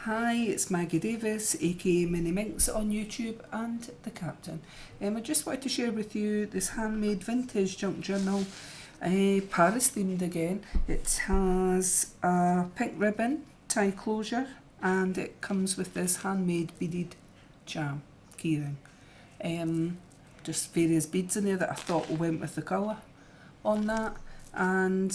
Hi, it's Maggie Davis, aka Mini Minx on YouTube and the Captain. I just wanted to share with you this handmade vintage junk journal, Paris themed again. It has a pink ribbon, tie closure, and it comes with this handmade beaded charm keyring. Just various beads in there that I thought went with the colour on that, and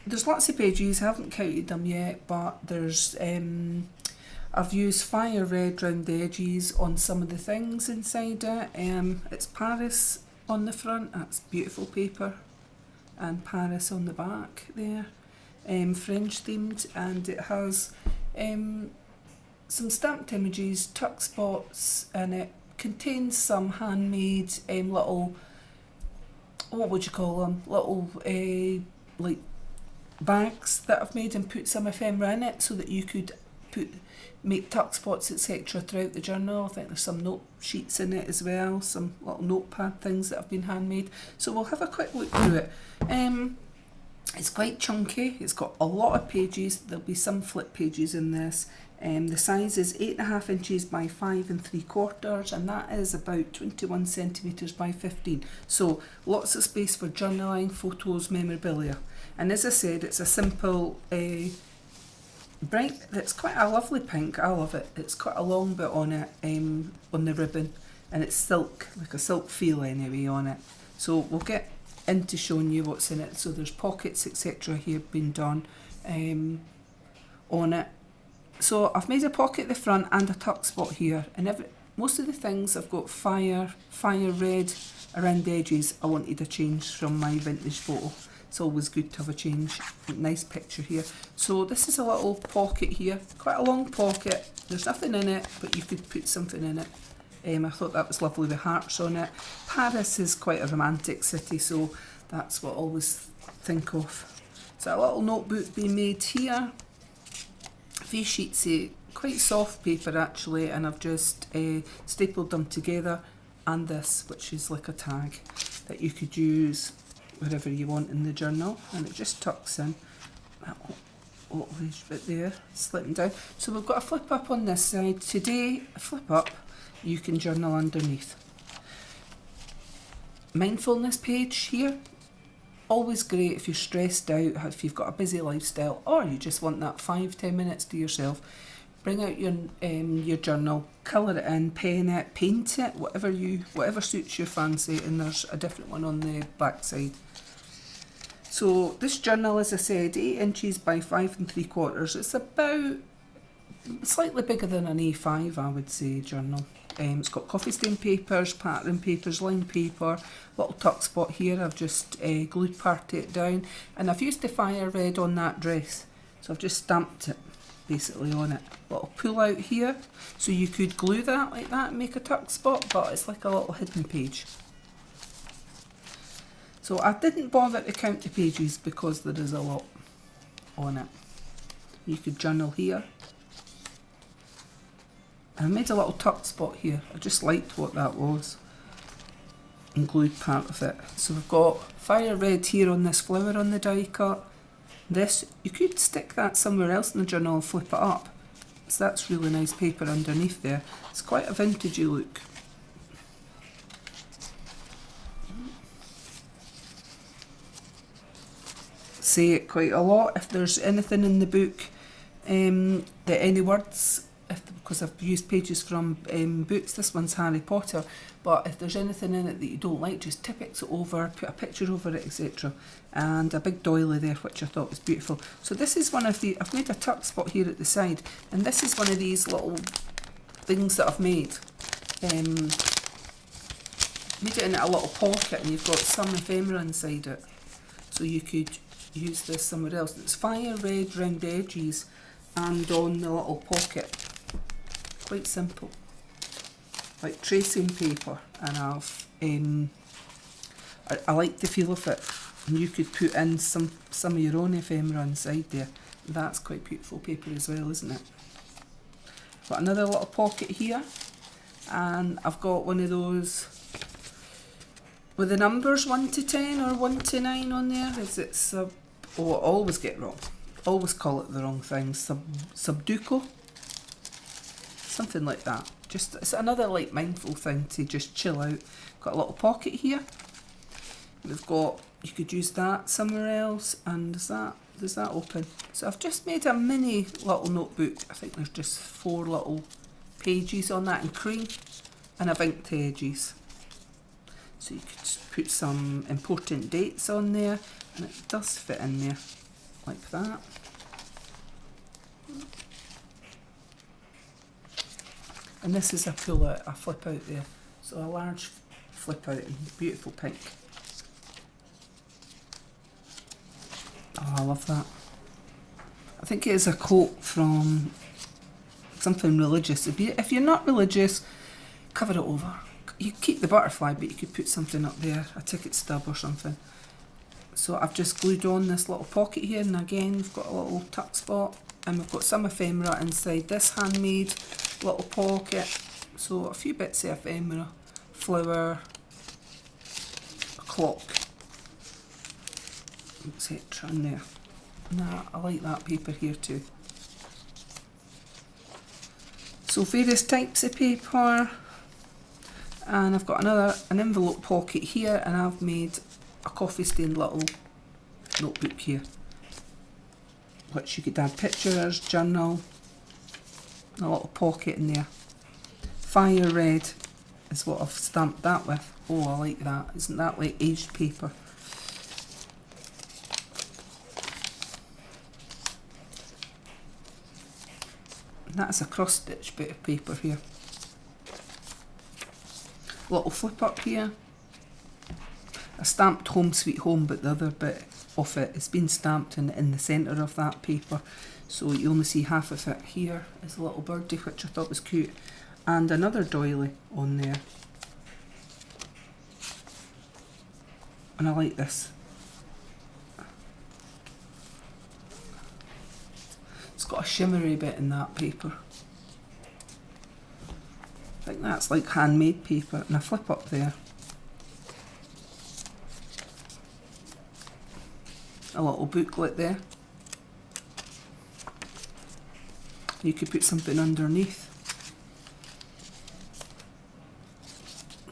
there's lots of pages, I haven't counted them yet, but there's I've used fire red round the edges on some of the things inside it. It's Paris on the front, that's beautiful paper, and Paris on the back there, French themed, and it has some stamped images, tuck spots, and it contains some handmade little, what would you call them, little like bags that I've made and put some ephemera in it so that you could make tuck spots, etc. throughout the journal. I think there's some note sheets in it as well, some little notepad things that have been handmade. So we'll have a quick look through it. It's quite chunky, it's got a lot of pages, there'll be some flip pages in this. The size is 8.5 inches by 5 3/4, and that is about 21 centimetres by 15. So lots of space for journaling, photos, memorabilia. And as I said, it's a simple bright, it's quite a lovely pink, I love it. It's quite a long bit on it, on the ribbon, and it's silk, like a silk feel anyway on it. So we'll get into showing you what's in it. So there's pockets, etc. here being done on it. So I've made a pocket at the front and a tuck spot here, and most of the things I've got fire red around the edges. I wanted a change from my vintage photo. It's always good to have a change. Nice picture here. So this is a little pocket here, quite a long pocket. There's nothing in it, but you could put something in it. I thought that was lovely with hearts on it. Paris is quite a romantic city, so that's what I always think of. So a little notebook being made here. A few sheets of quite soft paper actually, and I've just stapled them together, and this, which is like a tag that you could use wherever you want in the journal, and it just tucks in that little bit there, slipping down. So we've got a flip up on this side. Today, a flip up, you can journal underneath. Mindfulness page here. Always great if you're stressed out, if you've got a busy lifestyle, or you just want that 5-10 minutes to yourself. Bring out your journal, colour it in, pen it, paint it, whatever suits your fancy, and there's a different one on the back side. So this journal, as I said, 8 inches by 5 3/4. It's about slightly bigger than an A5, I would say, journal. It's got coffee stain papers, pattern papers, lined paper, little tuck spot here. I've just glued part it down, and I've used the fire red on that dress, so I've just stamped it basically on it. Little pull out here, so you could glue that like that and make a tuck spot, but it's like a little hidden page. So I didn't bother to count the pages because there is a lot on it. You could journal here. I made a little tuck spot here. I just liked what that was and glued part of it. So we've got fire red here on this flower on the die cut. This, you could stick that somewhere else in the journal and flip it up. So that's really nice paper underneath there. It's quite a vintagey look. Say it quite a lot. If there's anything in the book, that any words, because I've used pages from books, this one's Harry Potter, but if there's anything in it that you don't like, just tip it over, put a picture over it, etc. And a big doily there, which I thought was beautiful. So this is one of the, I've made a tuck spot here at the side, and this is one of these little things that I've made. Made it in a little pocket, and you've got some ephemera inside it, so you could use this somewhere else. It's fire red round the edges and on the little pocket. Quite simple, like tracing paper, and I like the feel of it. And you could put in some of your own ephemera inside there. That's quite beautiful paper as well, isn't it? Got another little pocket here, and I've got one of those with the numbers 1 to 10 or 1 to 9 on there. Oh, I always get wrong. always call it the wrong thing, Subduco, something like that. Just, it's another like mindful thing to just chill out. Got a little pocket here. We've got, you could use that somewhere else, and does that open? So I've just made a mini little notebook. I think there's just 4 little pages on that in cream, and I've inked the edges. So you could put some important dates on there, and it does fit in there like that. And this is a pull out, a flip out there. So a large flip out in beautiful pink. Oh, I love that. I think it is a quote from something religious. If you're not religious, cover it over. You keep the butterfly, but you could put something up there, a ticket stub or something. So I've just glued on this little pocket here, and again we've got a little tuck spot, and we've got some ephemera inside this handmade little pocket. So a few bits of ephemera, flower, a clock, etc. in there. Nah, I like that paper here too. So various types of paper, and I've got an envelope pocket here, and I've made a coffee stained little notebook here, which you could add pictures, journal, a little pocket in there. Fire red is what I've stamped that with. Oh, I like that. Isn't that like aged paper? And that's a cross stitch bit of paper here. Little flip up here. I stamped Home Sweet Home, but the other bit of it has been stamped in the centre of that paper, so you only see half of it. Here is a little birdie, which I thought was cute, and another doily on there. And I like this. It's got a shimmery bit in that paper. I think that's like handmade paper, and a flip up there. A little booklet there. You could put something underneath.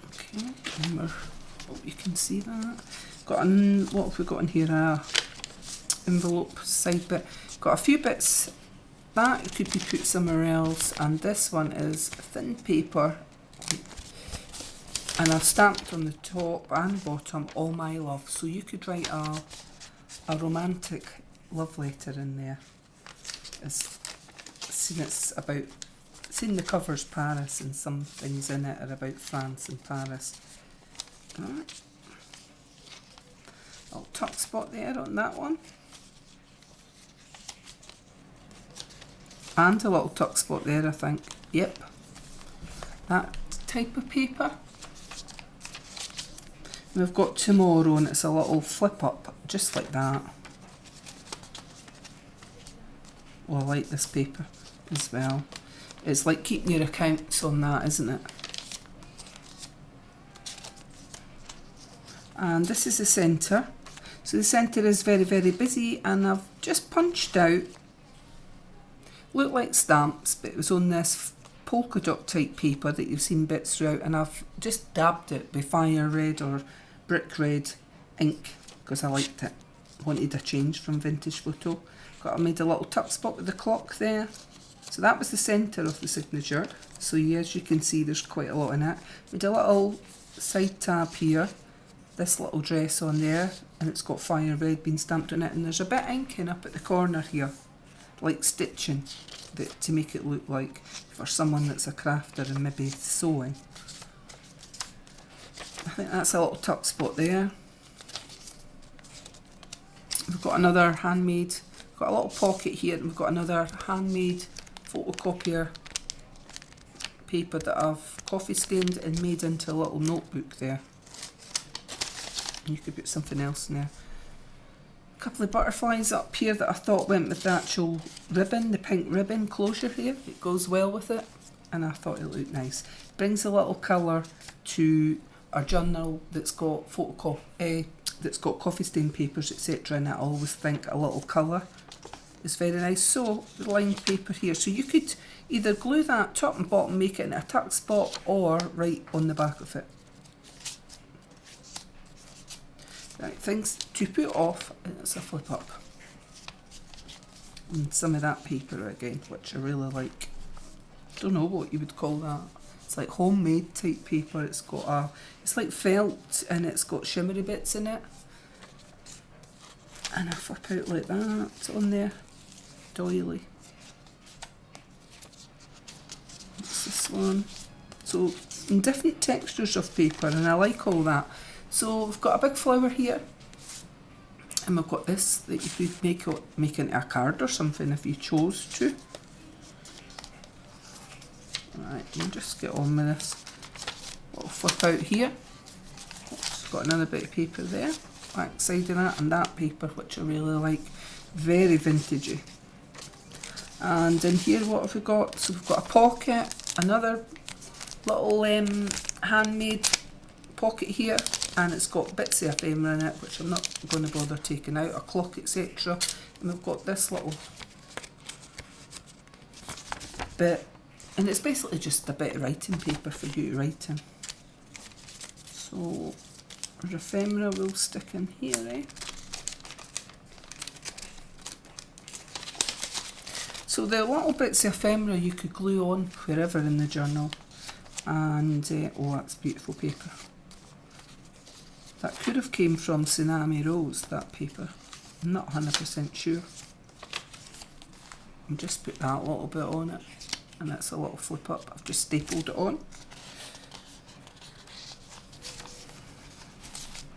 Okay, oh, you can see that. Got what have we got in here? Envelope side bit. Got a few bits that could be put somewhere else, and this one is thin paper, and I've stamped on the top and bottom "All My Love," so you could write a romantic love letter in there. Seen the cover's Paris, and some things in it are about France and Paris. Alright. Little tuck spot there on that one. And a little tuck spot there, I think. Yep. That type of paper. We've got tomorrow, and it's a little flip up, just like that. Well, I like this paper as well. It's like keeping your accounts on that, isn't it? And this is the centre. So the centre is very, very busy, and I've just punched out, looked like stamps, but it was on this polka dot type paper that you've seen bits throughout, and I've just dabbed it with fire red or brick red ink because I liked it. Wanted a change from vintage photo. I made a little tuck spot with the clock there. So that was the centre of the signature. So yeah, as you can see, there's quite a lot in it. Made a little side tab here. This little dress on there, and it's got fire red being stamped on it, and there's a bit of inking up at the corner here, like stitching, to make it look like for someone that's a crafter and maybe sewing. I think that's a little tuck spot there. We've got another handmade, got a little pocket here, and we've got another handmade photocopier paper that I've coffee stained and made into a little notebook there. And you could put something else in there. A couple of butterflies up here that I thought went with the actual ribbon, the pink ribbon closure here. It goes well with it, and I thought it looked nice. Brings a little colour to our journal that's got coffee stain papers, etc. And I always think a little colour is very nice. So the lined paper here, so you could either glue that top and bottom, make it in a tuck spot, or right on the back of it. Right, things to put off, and it's a flip up. And some of that paper again, which I really like. Don't know what you would call that. It's like homemade type paper. It's got a, it's like felt, and it's got shimmery bits in it. And I flip out like that on there. Doily. What's this one? So different textures of paper, and I like all that. So we've got a big flower here, and we've got this that you could make into a card or something if you chose to. Right, we'll just get on with this. Little flip out here. Oops, got another bit of paper there. Back side of that, and that paper, which I really like. Very vintagey. And in here, what have we got? So we've got a pocket, another little handmade pocket here, and it's got bits of ephemera in it, which I'm not going to bother taking out, a clock, etc. And we've got this little bit, and it's basically just a bit of writing paper for you to write in. So our ephemera will stick in here, eh? So the little bits of ephemera you could glue on wherever in the journal, and oh, that's beautiful paper. That could have came from Tsunami Rose, that paper. I'm not 100% sure. And just put that little bit on it, and that's a little flip up. I've just stapled it on.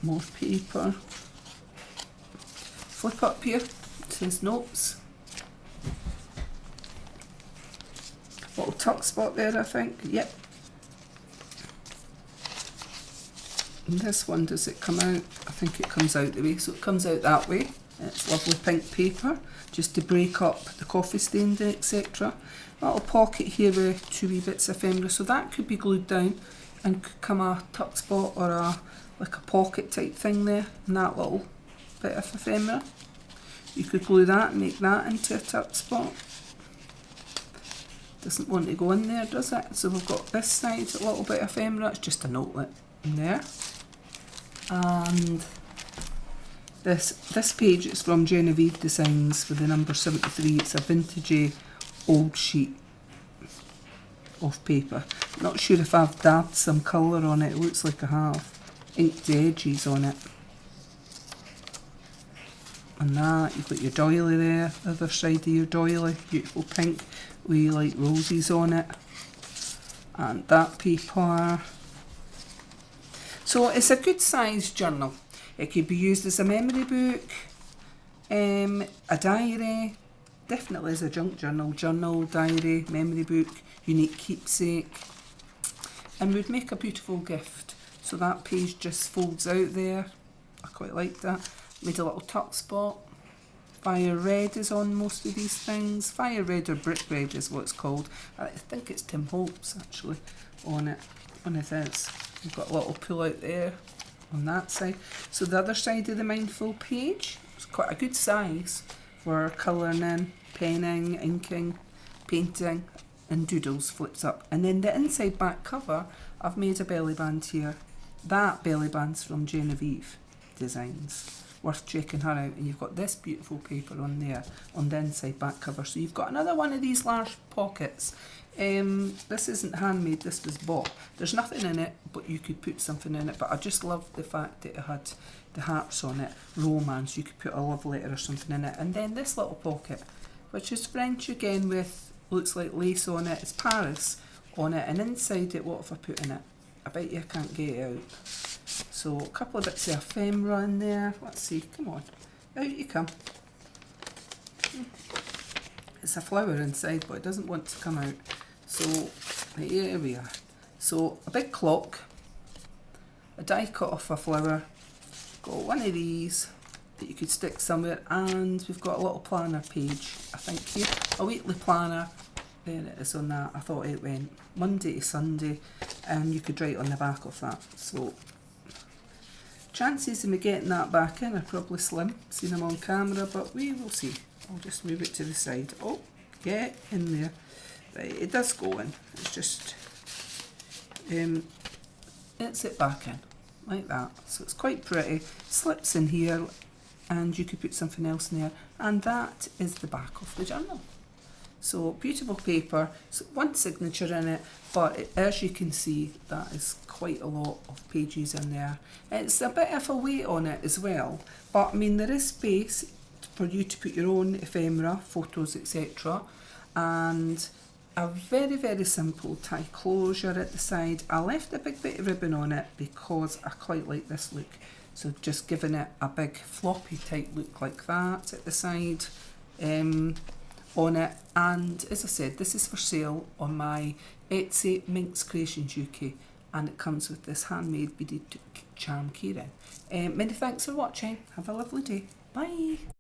More paper. Flip up here, it says notes. Little tuck spot there, I think. Yep. And this one, does it come out? I think it comes out the way, so it comes out that way. It's lovely pink paper, just to break up the coffee stain, etc. Little pocket here with 2 wee bits of ephemera, so that could be glued down and could come a tuck spot or a like a pocket type thing there, and that little bit of ephemera. You could glue that and make that into a tuck spot. Doesn't want to go in there, does it? So we've got this side, a little bit of ephemera, it's just a notelet in there. And this page is from Genevieve Designs for the number 73. It's a vintagey old sheet of paper. Not sure if I've dabbed some colour on it. It looks like I have. Inked the edges on it. And that, you've got your doily there, the other side of your doily, beautiful pink with like roses on it. And that paper. So it's a good sized journal. It could be used as a memory book, a diary, definitely as a junk journal, diary, memory book, unique keepsake, and would make a beautiful gift. So that page just folds out there. I quite like that. Made a little tuck spot. Fire red is on most of these things. Fire red or brick red is what it's called. I think it's Tim Holtz actually on it. One of his. We've got a little pull out there on that side. So the other side of the mindful page is quite a good size for colouring in, penning, inking, painting, and doodles. Flips up. And then the inside back cover, I've made a belly band here. That belly band's from Genevieve Designs. Worth checking her out. And you've got this beautiful paper on there on the inside back cover. So you've got another one of these large pockets. This isn't handmade, this was bought. There's nothing in it, but you could put something in it. But I just love the fact that it had the hearts on it, romance. You could put a love letter or something in it. And then this little pocket, which is French again with, looks like lace on it. It's Paris on it. And inside it, what have I put in it? I bet you I can't get it out. So a couple of bits of ephemera in there. Let's see, come on, out you come. It's a flower inside, but it doesn't want to come out. So here we are. So a big clock, a die cut off a flower, got one of these that you could stick somewhere, and we've got a little planner page, I think here, a weekly planner. There it is on that. I thought it went Monday to Sunday, and you could write on the back of that. So chances of me getting that back in are probably slim, seeing them on camera, but we will see. I'll just move it to the side. Oh, get in there. Right, it does go in. It's just, it's it back in, like that. So it's quite pretty. Slips in here, and you could put something else in there. And that is the back of the journal. So beautiful paper, so one signature in it, but as you can see, that is quite a lot of pages in there. It's a bit of a weight on it as well, but I mean there is space for you to put your own ephemera, photos, etc. And a very, very simple tie closure at the side. I left a big bit of ribbon on it because I quite like this look. So just giving it a big floppy type look like that at the side. On it, and as I said, this is for sale on my Etsy MinxCreationsUK, and it comes with this handmade beaded charm keyring. Many thanks for watching. Have a lovely day. Bye.